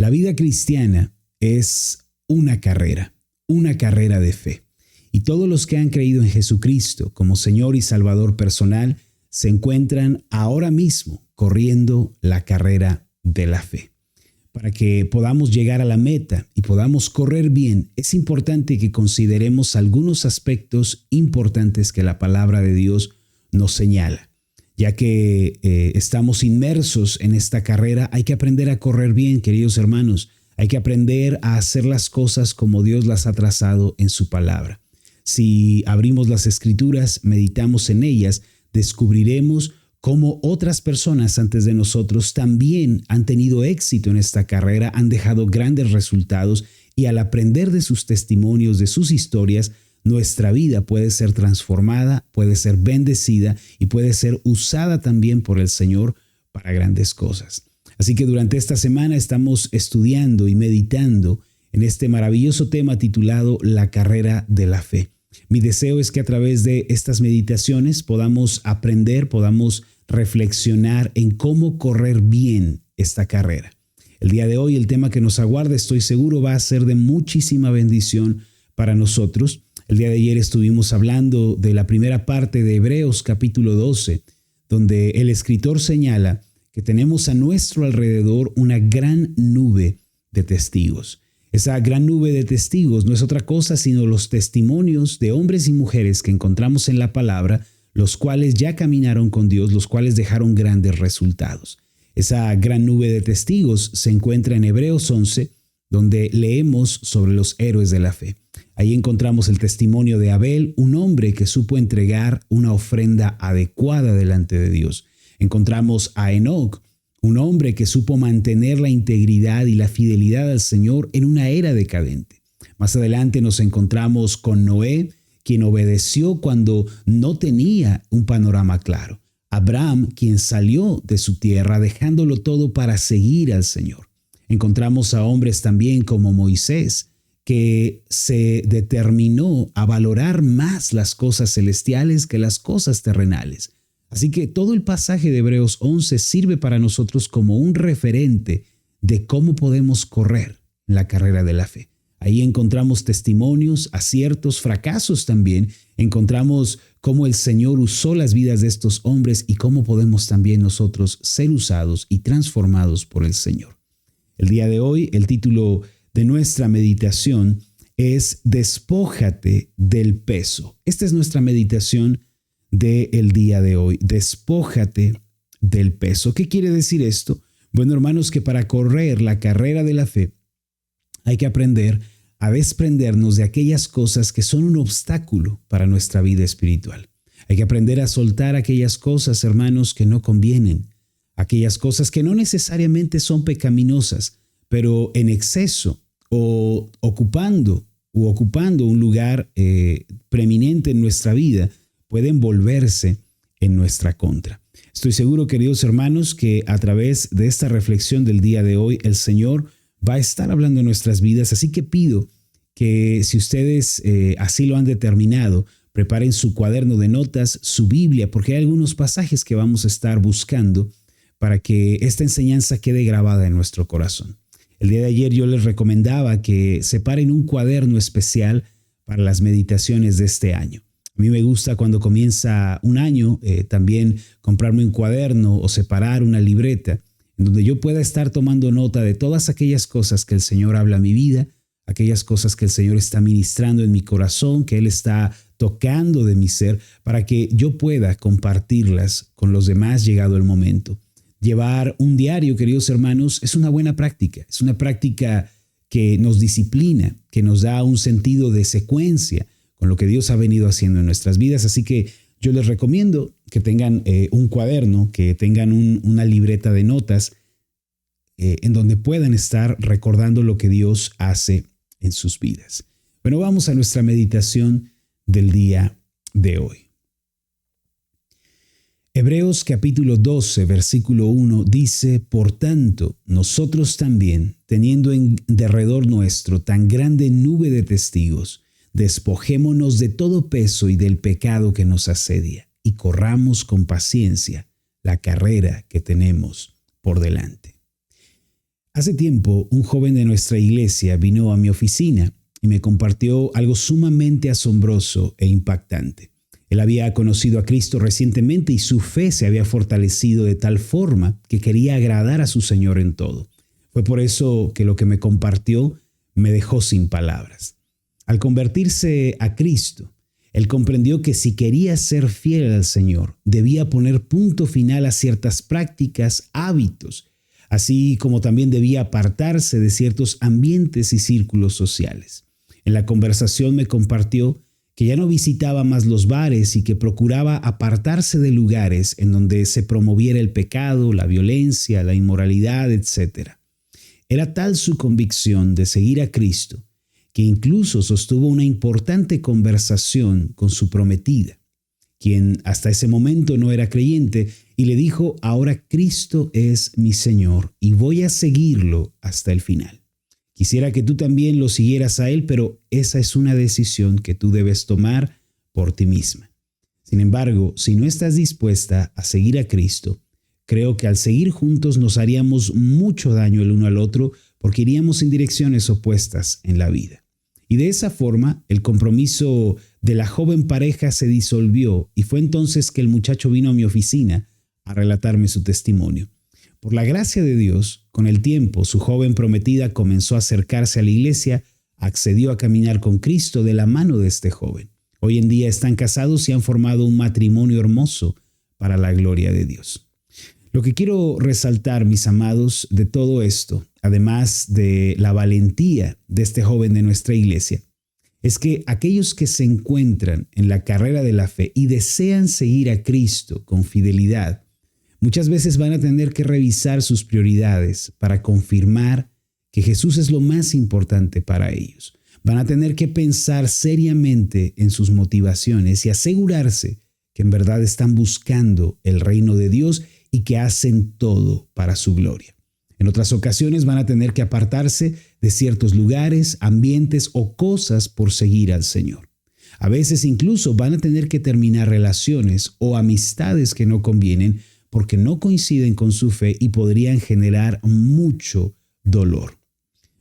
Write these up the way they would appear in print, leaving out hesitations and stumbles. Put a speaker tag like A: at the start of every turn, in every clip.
A: La vida cristiana es una carrera de fe. Y todos los que han creído en Jesucristo como Señor y Salvador personal se encuentran ahora mismo corriendo la carrera de la fe. Para que podamos llegar a la meta y podamos correr bien, es importante que consideremos algunos aspectos importantes que la palabra de Dios nos señala. Ya que estamos inmersos en esta carrera, hay que aprender a correr bien, queridos hermanos. Hay que aprender a hacer las cosas como Dios las ha trazado en su palabra. Si abrimos las Escrituras, meditamos en ellas, descubriremos cómo otras personas antes de nosotros también han tenido éxito en esta carrera, han dejado grandes resultados y al aprender de sus testimonios, de sus historias, nuestra vida puede ser transformada, puede ser bendecida y puede ser usada también por el Señor para grandes cosas. Así que durante esta semana estamos estudiando y meditando en este maravilloso tema titulado La carrera de la fe. Mi deseo es que a través de estas meditaciones podamos aprender, podamos reflexionar en cómo correr bien esta carrera. El día de hoy el tema que nos aguarda, estoy seguro, va a ser de muchísima bendición para nosotros. El día de ayer estuvimos hablando de la primera parte de Hebreos capítulo 12, donde el escritor señala que tenemos a nuestro alrededor una gran nube de testigos. Esa gran nube de testigos no es otra cosa sino los testimonios de hombres y mujeres que encontramos en la palabra, los cuales ya caminaron con Dios, los cuales dejaron grandes resultados. Esa gran nube de testigos se encuentra en Hebreos 11, donde leemos sobre los héroes de la fe. Ahí encontramos el testimonio de Abel, un hombre que supo entregar una ofrenda adecuada delante de Dios. Encontramos a Enoc, un hombre que supo mantener la integridad y la fidelidad al Señor en una era decadente. Más adelante nos encontramos con Noé, quien obedeció cuando no tenía un panorama claro. Abraham, quien salió de su tierra dejándolo todo para seguir al Señor. Encontramos a hombres también como Moisés, que se determinó a valorar más las cosas celestiales que las cosas terrenales. Así que todo el pasaje de Hebreos 11 sirve para nosotros como un referente de cómo podemos correr la carrera de la fe. Ahí encontramos testimonios, aciertos, fracasos también. Encontramos cómo el Señor usó las vidas de estos hombres y cómo podemos también nosotros ser usados y transformados por el Señor. El día de hoy, el título de nuestra meditación es Despójate del peso. Esta es nuestra meditación del día de hoy. Despójate del peso. ¿Qué quiere decir esto? Bueno, hermanos, que para correr la carrera de la fe hay que aprender a desprendernos de aquellas cosas que son un obstáculo para nuestra vida espiritual. Hay que aprender a soltar aquellas cosas, hermanos, que no convienen. Aquellas cosas que no necesariamente son pecaminosas, pero en exceso o ocupando un lugar preeminente en nuestra vida, pueden volverse en nuestra contra. Estoy seguro, queridos hermanos, que a través de esta reflexión del día de hoy, el Señor va a estar hablando en nuestras vidas. Así que pido que si ustedes así lo han determinado, preparen su cuaderno de notas, su Biblia, porque hay algunos pasajes que vamos a estar buscando para que esta enseñanza quede grabada en nuestro corazón. El día de ayer yo les recomendaba que separen un cuaderno especial para las meditaciones de este año. A mí me gusta cuando comienza un año también comprarme un cuaderno o separar una libreta en donde yo pueda estar tomando nota de todas aquellas cosas que el Señor habla a mi vida, aquellas cosas que el Señor está ministrando en mi corazón, que Él está tocando de mi ser, para que yo pueda compartirlas con los demás llegado el momento. Llevar un diario, queridos hermanos, es una buena práctica. Es una práctica que nos disciplina, que nos da un sentido de secuencia con lo que Dios ha venido haciendo en nuestras vidas. Así que yo les recomiendo que tengan un cuaderno, que tengan una libreta de notas en donde puedan estar recordando lo que Dios hace en sus vidas. Bueno, vamos a nuestra meditación del día de hoy. Hebreos capítulo 12, versículo 1 dice: Por tanto, nosotros también, teniendo en derredor nuestro tan grande nube de testigos, despojémonos de todo peso y del pecado que nos asedia, y corramos con paciencia la carrera que tenemos por delante. Hace tiempo, un joven de nuestra iglesia vino a mi oficina y me compartió algo sumamente asombroso e impactante. Él había conocido a Cristo recientemente y su fe se había fortalecido de tal forma que quería agradar a su Señor en todo. Fue por eso que lo que me compartió me dejó sin palabras. Al convertirse a Cristo, él comprendió que si quería ser fiel al Señor, debía poner punto final a ciertas prácticas, hábitos, así como también debía apartarse de ciertos ambientes y círculos sociales. En la conversación me compartió que ya no visitaba más los bares y que procuraba apartarse de lugares en donde se promoviera el pecado, la violencia, la inmoralidad, etc. Era tal su convicción de seguir a Cristo que incluso sostuvo una importante conversación con su prometida, quien hasta ese momento no era creyente, y le dijo: ahora Cristo es mi Señor y voy a seguirlo hasta el final. Quisiera que tú también lo siguieras a Él, pero esa es una decisión que tú debes tomar por ti misma. Sin embargo, si no estás dispuesta a seguir a Cristo, creo que al seguir juntos nos haríamos mucho daño el uno al otro porque iríamos en direcciones opuestas en la vida. Y de esa forma, el compromiso de la joven pareja se disolvió y fue entonces que el muchacho vino a mi oficina a relatarme su testimonio. Por la gracia de Dios, con el tiempo, su joven prometida comenzó a acercarse a la iglesia, accedió a caminar con Cristo de la mano de este joven. Hoy en día están casados y han formado un matrimonio hermoso para la gloria de Dios. Lo que quiero resaltar, mis amados, de todo esto, además de la valentía de este joven de nuestra iglesia, es que aquellos que se encuentran en la carrera de la fe y desean seguir a Cristo con fidelidad, muchas veces van a tener que revisar sus prioridades para confirmar que Jesús es lo más importante para ellos. Van a tener que pensar seriamente en sus motivaciones y asegurarse que en verdad están buscando el reino de Dios y que hacen todo para su gloria. En otras ocasiones van a tener que apartarse de ciertos lugares, ambientes o cosas por seguir al Señor. A veces incluso van a tener que terminar relaciones o amistades que no convienen porque no coinciden con su fe y podrían generar mucho dolor.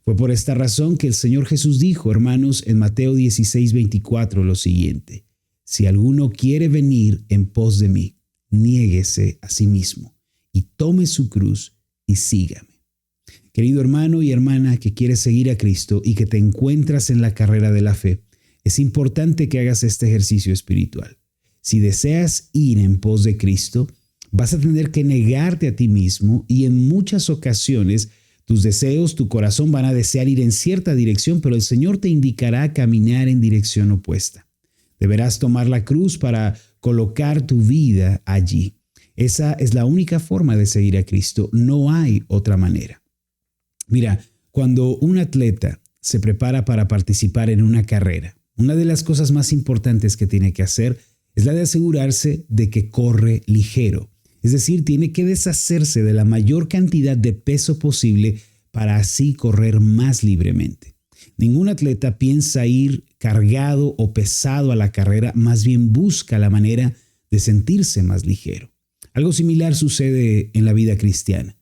A: Fue por esta razón que el Señor Jesús dijo, hermanos, en Mateo 16:24 lo siguiente: si alguno quiere venir en pos de mí, niéguese a sí mismo y tome su cruz y sígame. Querido hermano y hermana que quieres seguir a Cristo y que te encuentras en la carrera de la fe, es importante que hagas este ejercicio espiritual. Si deseas ir en pos de Cristo, vas a tener que negarte a ti mismo y en muchas ocasiones tus deseos, tu corazón van a desear ir en cierta dirección, pero el Señor te indicará caminar en dirección opuesta. Deberás tomar la cruz para colocar tu vida allí. Esa es la única forma de seguir a Cristo. No hay otra manera. Mira, cuando un atleta se prepara para participar en una carrera, una de las cosas más importantes que tiene que hacer es la de asegurarse de que corre ligero. Es decir, tiene que deshacerse de la mayor cantidad de peso posible para así correr más libremente. Ningún atleta piensa ir cargado o pesado a la carrera, más bien busca la manera de sentirse más ligero. Algo similar sucede en la vida cristiana.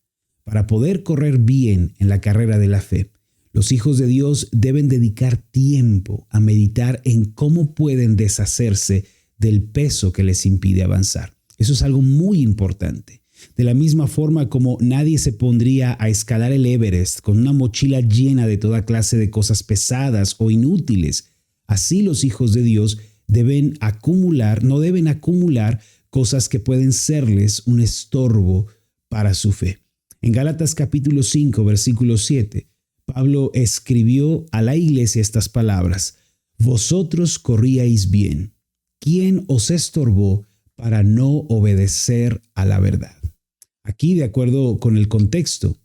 A: Para poder correr bien en la carrera de la fe, los hijos de Dios deben dedicar tiempo a meditar en cómo pueden deshacerse del peso que les impide avanzar. Eso es algo muy importante. De la misma forma como nadie se pondría a escalar el Everest con una mochila llena de toda clase de cosas pesadas o inútiles, así los hijos de Dios no deben acumular cosas que pueden serles un estorbo para su fe. En Gálatas capítulo 5, versículo 7, Pablo escribió a la iglesia estas palabras: vosotros corríais bien. ¿Quién os estorbó para no obedecer a la verdad? Aquí, de acuerdo con el contexto,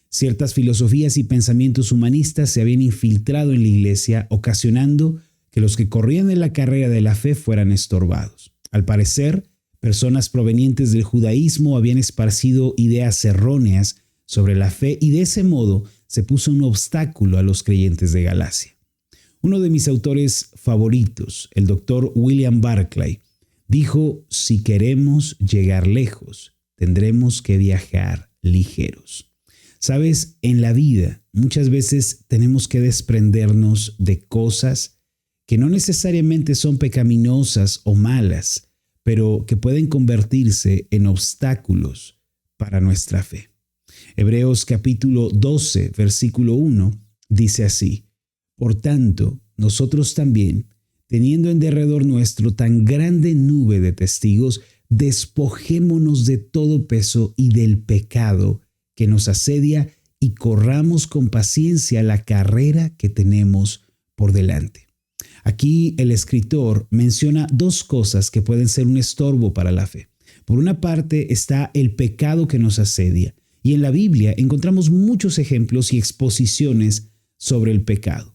A: ciertas filosofías y pensamientos humanistas se habían infiltrado en la iglesia, ocasionando que los que corrían en la carrera de la fe fueran estorbados. Al parecer, personas provenientes del judaísmo habían esparcido ideas erróneas sobre la fe y de ese modo se puso un obstáculo a los creyentes de Galacia. Uno de mis autores favoritos, el doctor William Barclay, dijo: si queremos llegar lejos, tendremos que viajar ligeros. Sabes, en la vida muchas veces tenemos que desprendernos de cosas que no necesariamente son pecaminosas o malas, pero que pueden convertirse en obstáculos para nuestra fe. Hebreos capítulo 12, versículo 1 dice así: Por tanto, nosotros también, teniendo en derredor nuestro tan grande nube de testigos, despojémonos de todo peso y del pecado que nos asedia y corramos con paciencia la carrera que tenemos por delante. Aquí el escritor menciona dos cosas que pueden ser un estorbo para la fe. Por una parte está el pecado que nos asedia, y en la Biblia encontramos muchos ejemplos y exposiciones sobre el pecado.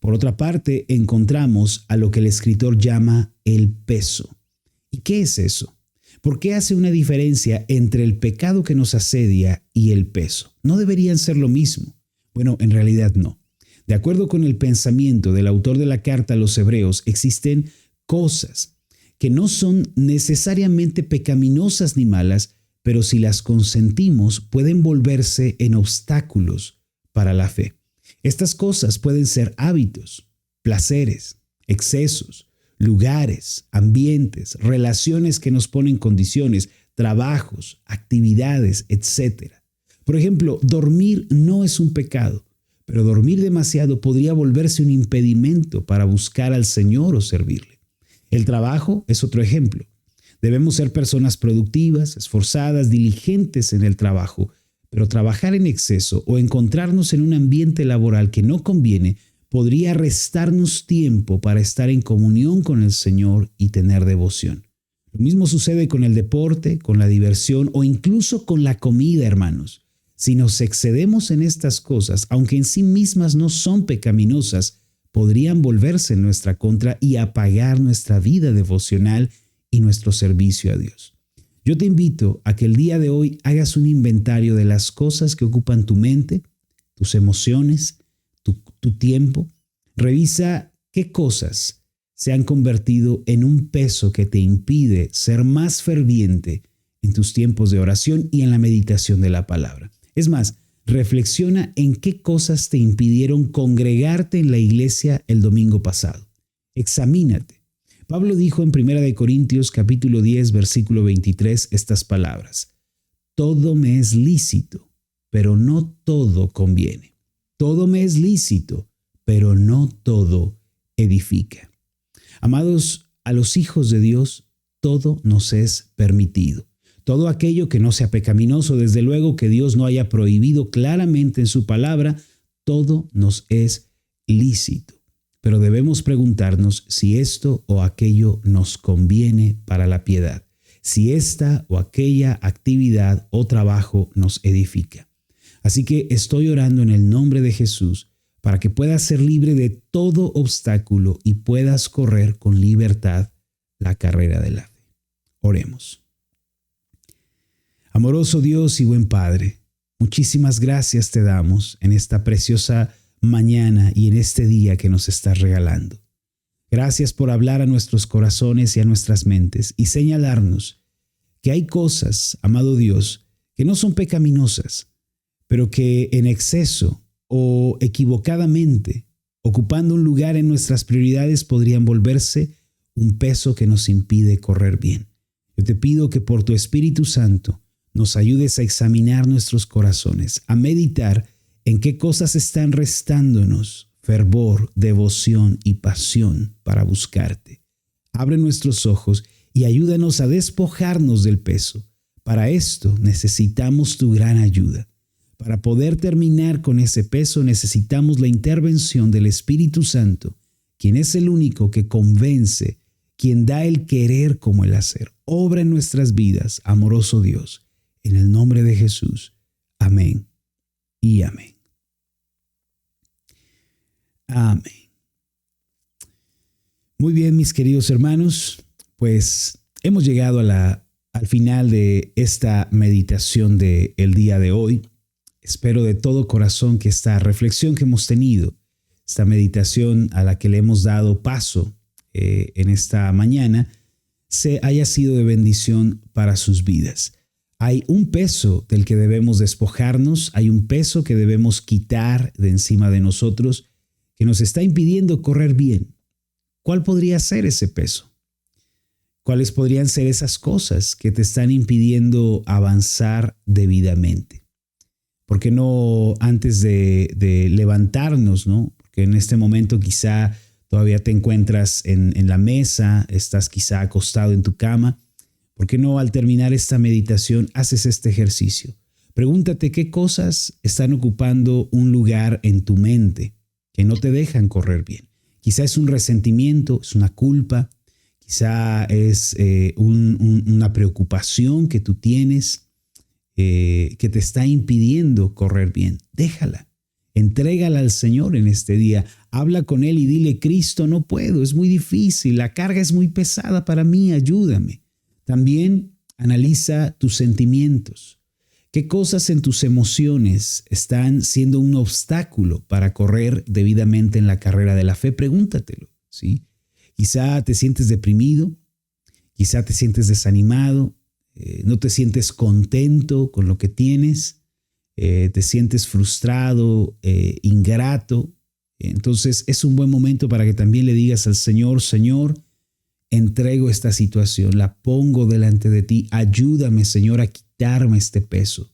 A: Por otra parte encontramos a lo que el escritor llama el peso. ¿Y qué es eso? ¿Por qué hace una diferencia entre el pecado que nos asedia y el peso? ¿No deberían ser lo mismo? Bueno, en realidad no. De acuerdo con el pensamiento del autor de la carta a los Hebreos, existen cosas que no son necesariamente pecaminosas ni malas, pero si las consentimos pueden volverse en obstáculos para la fe. Estas cosas pueden ser hábitos, placeres, excesos, lugares, ambientes, relaciones que nos ponen condiciones, trabajos, actividades, etc. Por ejemplo, dormir no es un pecado, pero dormir demasiado podría volverse un impedimento para buscar al Señor o servirle. El trabajo es otro ejemplo. Debemos ser personas productivas, esforzadas, diligentes en el trabajo, pero trabajar en exceso o encontrarnos en un ambiente laboral que no conviene podría restarnos tiempo para estar en comunión con el Señor y tener devoción. Lo mismo sucede con el deporte, con la diversión o incluso con la comida, hermanos. Si nos excedemos en estas cosas, aunque en sí mismas no son pecaminosas, podrían volverse en nuestra contra y apagar nuestra vida devocional y nuestro servicio a Dios. Yo te invito a que el día de hoy hagas un inventario de las cosas que ocupan tu mente, tus emociones, tu tiempo. Revisa qué cosas se han convertido en un peso que te impide ser más ferviente en tus tiempos de oración y en la meditación de la palabra. Es más, reflexiona en qué cosas te impidieron congregarte en la iglesia el domingo pasado. Examínate. Pablo dijo en 1 Corintios capítulo 10, versículo 23 estas palabras: Todo me es lícito, pero no todo conviene. Todo me es lícito, pero no todo edifica. Amados, a los hijos de Dios, todo nos es permitido. Todo aquello que no sea pecaminoso, desde luego que Dios no haya prohibido claramente en su palabra, todo nos es lícito. Pero debemos preguntarnos si esto o aquello nos conviene para la piedad, si esta o aquella actividad o trabajo nos edifica. Así que estoy orando en el nombre de Jesús para que puedas ser libre de todo obstáculo y puedas correr con libertad la carrera de la fe. Oremos. Amoroso Dios y buen Padre, muchísimas gracias te damos en esta preciosa mañana y en este día que nos estás regalando. Gracias por hablar a nuestros corazones y a nuestras mentes y señalarnos que hay cosas, amado Dios, que no son pecaminosas, pero que en exceso o equivocadamente, ocupando un lugar en nuestras prioridades, podrían volverse un peso que nos impide correr bien. Yo te pido que por tu Espíritu Santo nos ayudes a examinar nuestros corazones, a meditar en qué cosas están restándonos fervor, devoción y pasión para buscarte. Abre nuestros ojos y ayúdanos a despojarnos del peso. Para esto necesitamos tu gran ayuda. Para poder terminar con ese peso necesitamos la intervención del Espíritu Santo, quien es el único que convence, quien da el querer como el hacer. Obra en nuestras vidas, amoroso Dios. En el nombre de Jesús. Amén y amén. Amén. Muy bien, mis queridos hermanos, pues hemos llegado al final de esta meditación del día de hoy. Espero de todo corazón que esta reflexión que hemos tenido, esta meditación a la que le hemos dado paso en esta mañana, haya sido de bendición para sus vidas. Hay un peso del que debemos despojarnos, hay un peso que debemos quitar de encima de nosotros que nos está impidiendo correr bien. ¿Cuál podría ser ese peso? ¿Cuáles podrían ser esas cosas que te están impidiendo avanzar debidamente? ¿Por qué no antes de levantarnos, no? Porque en este momento quizá todavía te encuentras en la mesa, estás quizá acostado en tu cama. ¿Por qué no al terminar esta meditación haces este ejercicio? Pregúntate qué cosas están ocupando un lugar en tu mente que no te dejan correr bien. Quizá es un resentimiento, es una culpa, quizá es una preocupación que tú tienes que te está impidiendo correr bien. Déjala, entrégala al Señor en este día. Habla con Él y dile: Cristo, no puedo, es muy difícil, la carga es muy pesada para mí, ayúdame. También analiza tus sentimientos. ¿Qué cosas en tus emociones están siendo un obstáculo para correr debidamente en la carrera de la fe? Pregúntatelo, ¿sí? Quizá te sientes deprimido, quizá te sientes desanimado, no te sientes contento con lo que tienes, te sientes frustrado, ingrato. Entonces es un buen momento para que también le digas al Señor: Señor, entrego esta situación, la pongo delante de ti. Ayúdame, Señor, a quitarme este peso.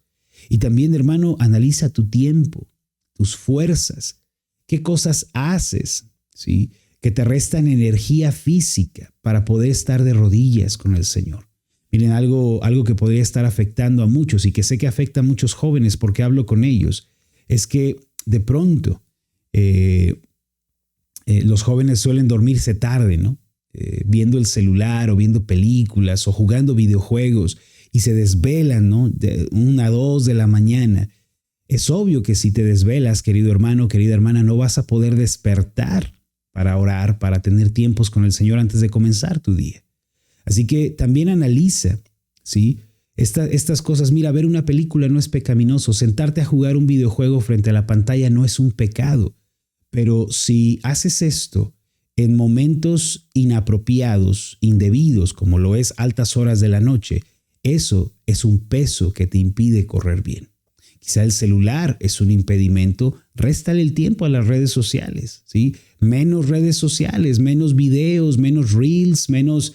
A: Y también, hermano, analiza tu tiempo, tus fuerzas. ¿Qué cosas haces, sí, que te restan energía física para poder estar de rodillas con el Señor? Miren, algo que podría estar afectando a muchos y que sé que afecta a muchos jóvenes porque hablo con ellos, es que de pronto los jóvenes suelen dormirse tarde, ¿no? Viendo el celular o viendo películas o jugando videojuegos y se desvelan, ¿no? De 1 a 2 de la mañana. Es obvio que si te desvelas, querido hermano, querida hermana, no vas a poder despertar para orar, para tener tiempos con el Señor antes de comenzar tu día. Así que también analiza, ¿sí? Estas cosas. Mira, ver una película no es pecaminoso. Sentarte a jugar un videojuego frente a la pantalla no es un pecado. Pero si haces esto en momentos inapropiados, indebidos, como lo es altas horas de la noche, eso es un peso que te impide correr bien. Quizá el celular es un impedimento. Réstale el tiempo a las redes sociales, ¿sí? Menos redes sociales, menos videos, menos reels, menos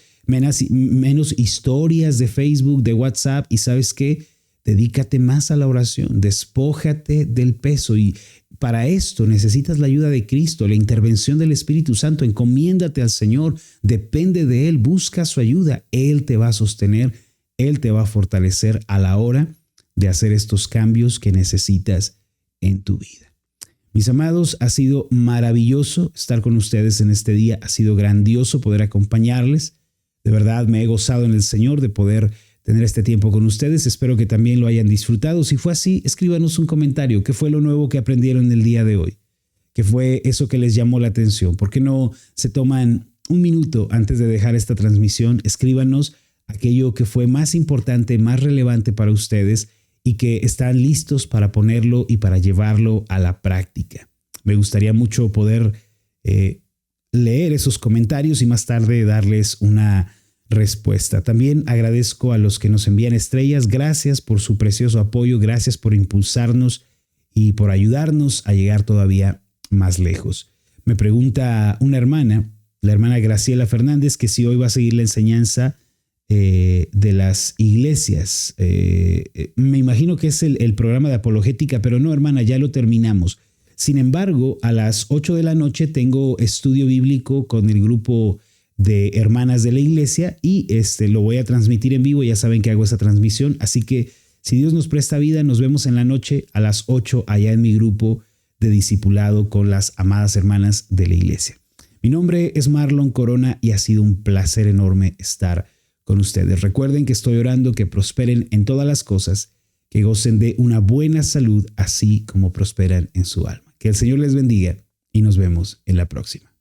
A: historias de Facebook, de WhatsApp. ¿Y sabes qué? Dedícate más a la oración. Despójate del peso. Y para esto necesitas la ayuda de Cristo, la intervención del Espíritu Santo. Encomiéndate al Señor, depende de Él, busca su ayuda. Él te va a sostener, Él te va a fortalecer a la hora de hacer estos cambios que necesitas en tu vida. Mis amados, ha sido maravilloso estar con ustedes en este día. Ha sido grandioso poder acompañarles. De verdad me he gozado en el Señor de poder tener este tiempo con ustedes. Espero que también lo hayan disfrutado. Si fue así, escríbanos un comentario. ¿Qué fue lo nuevo que aprendieron el día de hoy? ¿Qué fue eso que les llamó la atención? ¿Por qué no se toman un minuto antes de dejar esta transmisión? Escríbanos aquello que fue más importante, más relevante para ustedes y que están listos para ponerlo y para llevarlo a la práctica. Me gustaría mucho poder leer esos comentarios y más tarde darles una respuesta. También agradezco a los que nos envían estrellas. Gracias por su precioso apoyo. Gracias por impulsarnos y por ayudarnos a llegar todavía más lejos. Me pregunta una hermana, la hermana Graciela Fernández, que si hoy va a seguir la enseñanza de las iglesias. Me imagino que es el programa de apologética, pero no, hermana, ya lo terminamos. Sin embargo, a las 8 de la noche tengo estudio bíblico con el grupo de hermanas de la iglesia y lo voy a transmitir en vivo. Ya saben que hago esa transmisión, así que si Dios nos presta vida, nos vemos en la noche a las 8 allá en mi grupo de discipulado con las amadas hermanas de la iglesia. Mi nombre es Marlon Corona y ha sido un placer enorme estar con ustedes. Recuerden que estoy orando que prosperen en todas las cosas, que gocen de una buena salud, así como prosperan en su alma. Que el Señor les bendiga y nos vemos en la próxima.